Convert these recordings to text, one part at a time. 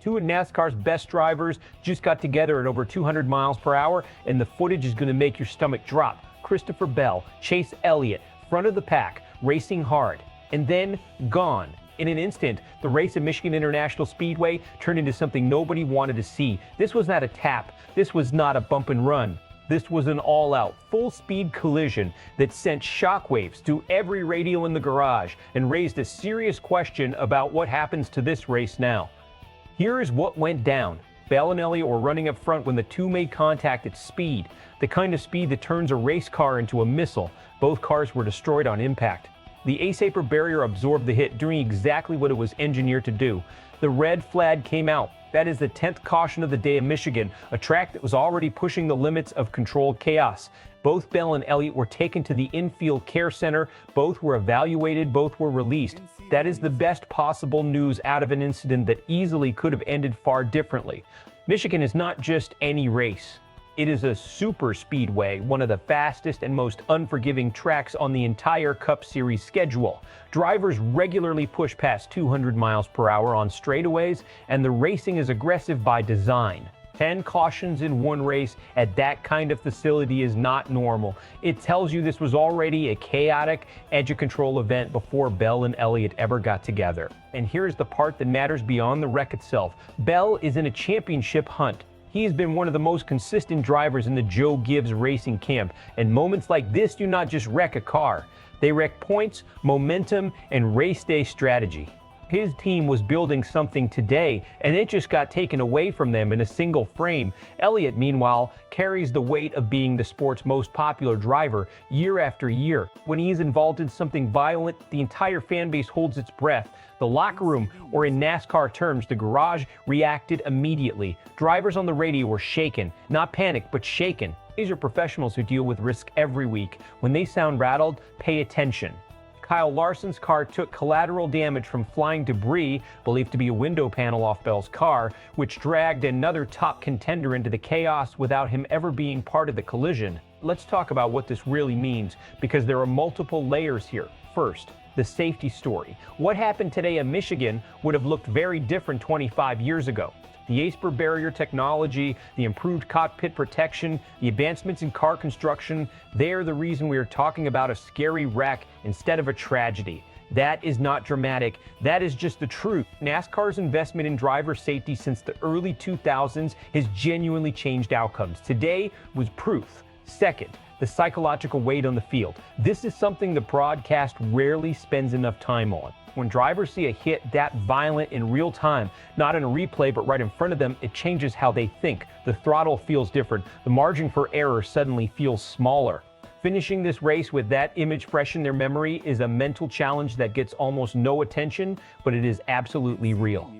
Two of NASCAR's best drivers just got together at over 200 miles per hour, and the footage is going to make your stomach drop. Christopher Bell, Chase Elliott, front of the pack, racing hard, and then gone. In an instant, the race at Michigan International Speedway turned into something nobody wanted to see. This was not a tap. This was not a bump and run. This was an all-out, full-speed collision that sent shockwaves through every radio in the garage and raised a serious question about what happens to this race now. Here is what went down. Bell and Elliott were running up front when the two made contact at speed, the kind of speed that turns a race car into a missile. Both cars were destroyed on impact. The ACE-APR barrier absorbed the hit, doing exactly what it was engineered to do. The red flag came out. That is the 10th caution of the day at Michigan, a track that was already pushing the limits of controlled chaos. Both Bell and Elliott were taken to the infield care center. Both were evaluated. Both were released. That is the best possible news out of an incident that easily could have ended far differently. Michigan is not just any race. It is a super speedway, one of the fastest and most unforgiving tracks on the entire Cup Series schedule. Drivers regularly push past 200 miles per hour on straightaways, and the racing is aggressive by design. 10 cautions in one race at that kind of facility is not normal. It tells you this was already a chaotic, edge-of-control event before Bell and Elliott ever got together. And here's the part that matters beyond the wreck itself. Bell is in a championship hunt. He's been one of the most consistent drivers in the Joe Gibbs racing camp, and moments like this do not just wreck a car. They wreck points, momentum, and race day strategy. His team was building something today, and it just got taken away from them in a single frame. Elliott, meanwhile, carries the weight of being the sport's most popular driver year after year. When he is involved in something violent, the entire fan base holds its breath. The locker room, or in NASCAR terms, the garage, reacted immediately. Drivers on the radio were shaken, not panicked, but shaken. These are professionals who deal with risk every week. When they sound rattled, pay attention. Kyle Larson's car took collateral damage from flying debris, believed to be a window panel off Bell's car, which dragged another top contender into the chaos without him ever being part of the collision. Let's talk about what this really means, because there are multiple layers here. First, the safety story. What happened today in Michigan would have looked very different 25 years ago. The ACE-APR barrier technology, the improved cockpit protection, the advancements in car construction, they're the reason we are talking about a scary wreck instead of a tragedy. That is not dramatic. That is just the truth. NASCAR's investment in driver safety since the early 2000s has genuinely changed outcomes. Today was proof. Second, the psychological weight on the field. This is something the broadcast rarely spends enough time on. When drivers see a hit that violent in real time, not in a replay but right in front of them, it changes how they think. The throttle feels different. The margin for error suddenly feels smaller. Finishing this race with that image fresh in their memory is a mental challenge that gets almost no attention, but it is absolutely real.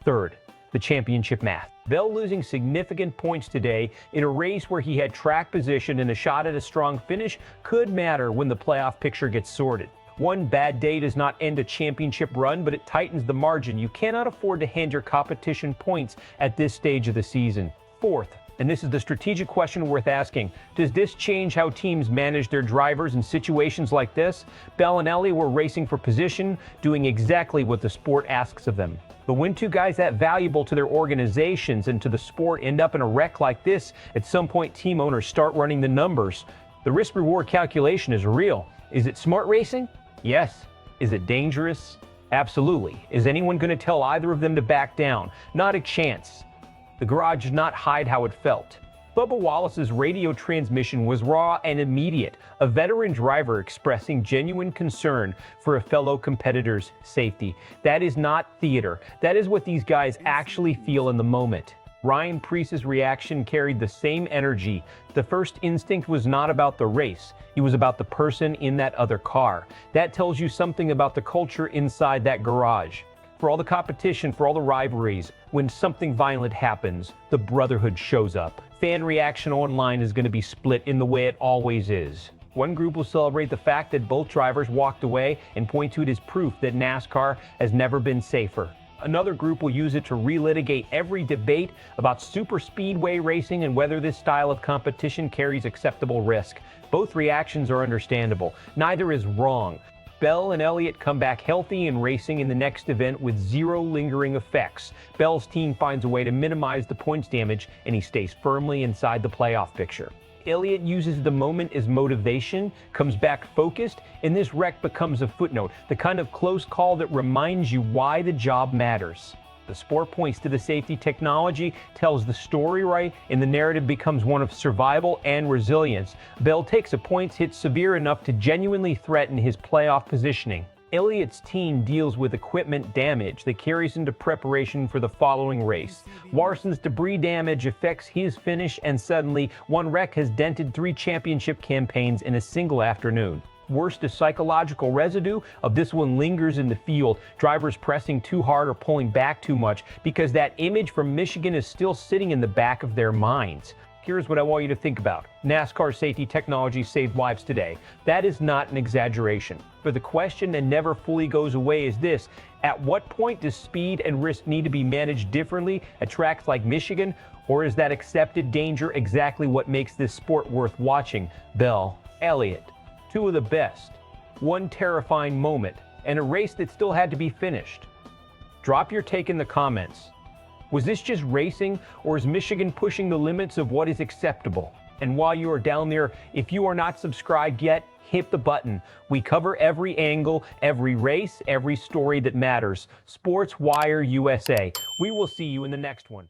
Third, the championship math. Bell losing significant points today in a race where he had track position and a shot at a strong finish could matter when the playoff picture gets sorted. One bad day does not end a championship run, but it tightens the margin. You cannot afford to hand your competition points at this stage of the season. Fourth, and this is the strategic question worth asking, does this change how teams manage their drivers in situations like this? Bell and Elliott were racing for position, doing exactly what the sport asks of them. But when two guys that valuable to their organizations and to the sport end up in a wreck like this, at some point team owners start running the numbers. The risk-reward calculation is real. Is it smart racing? Yes. Is it dangerous? Absolutely. Is anyone going to tell either of them to back down? Not a chance. The garage did not hide how it felt. Bubba Wallace's radio transmission was raw and immediate, a veteran driver expressing genuine concern for a fellow competitor's safety. That is not theater. That is what these guys actually feel in the moment. Ryan Preece's reaction carried the same energy. The first instinct was not about the race. It was about the person in that other car. That tells you something about the culture inside that garage. For all the competition, for all the rivalries, when something violent happens, the brotherhood shows up. Fan reaction online is going to be split in the way it always is. One group will celebrate the fact that both drivers walked away and point to it as proof that NASCAR has never been safer. Another group will use it to relitigate every debate about super speedway racing and whether this style of competition carries acceptable risk. Both reactions are understandable. Neither is wrong. Bell and Elliott come back healthy and racing in the next event with zero lingering effects. Bell's team finds a way to minimize the points damage, and he stays firmly inside the playoff picture. Elliott uses the moment as motivation, comes back focused, and this wreck becomes a footnote, the kind of close call that reminds you why the job matters. The sport points to the safety technology, tells the story right, and the narrative becomes one of survival and resilience. Bell takes a points hit severe enough to genuinely threaten his playoff positioning. Elliott's team deals with equipment damage that carries into preparation for the following race. Larson's debris damage affects his finish, and suddenly one wreck has dented 3 championship campaigns in a single afternoon. Worse, the psychological residue of this one lingers in the field, drivers pressing too hard or pulling back too much, because that image from Michigan is still sitting in the back of their minds. Here's what I want you to think about. NASCAR safety technology saved lives today. That is not an exaggeration. But the question that never fully goes away is this: at what point does speed and risk need to be managed differently at tracks like Michigan? Or is that accepted danger exactly what makes this sport worth watching? Bell, Elliott, 2 of the best, 1 terrifying moment, and a race that still had to be finished. Drop your take in the comments. Was this just racing, or is Michigan pushing the limits of what is acceptable? And while you are down there, if you are not subscribed yet, hit the button. We cover every angle, every race, every story that matters. Sportswire USA. We will see you in the next one.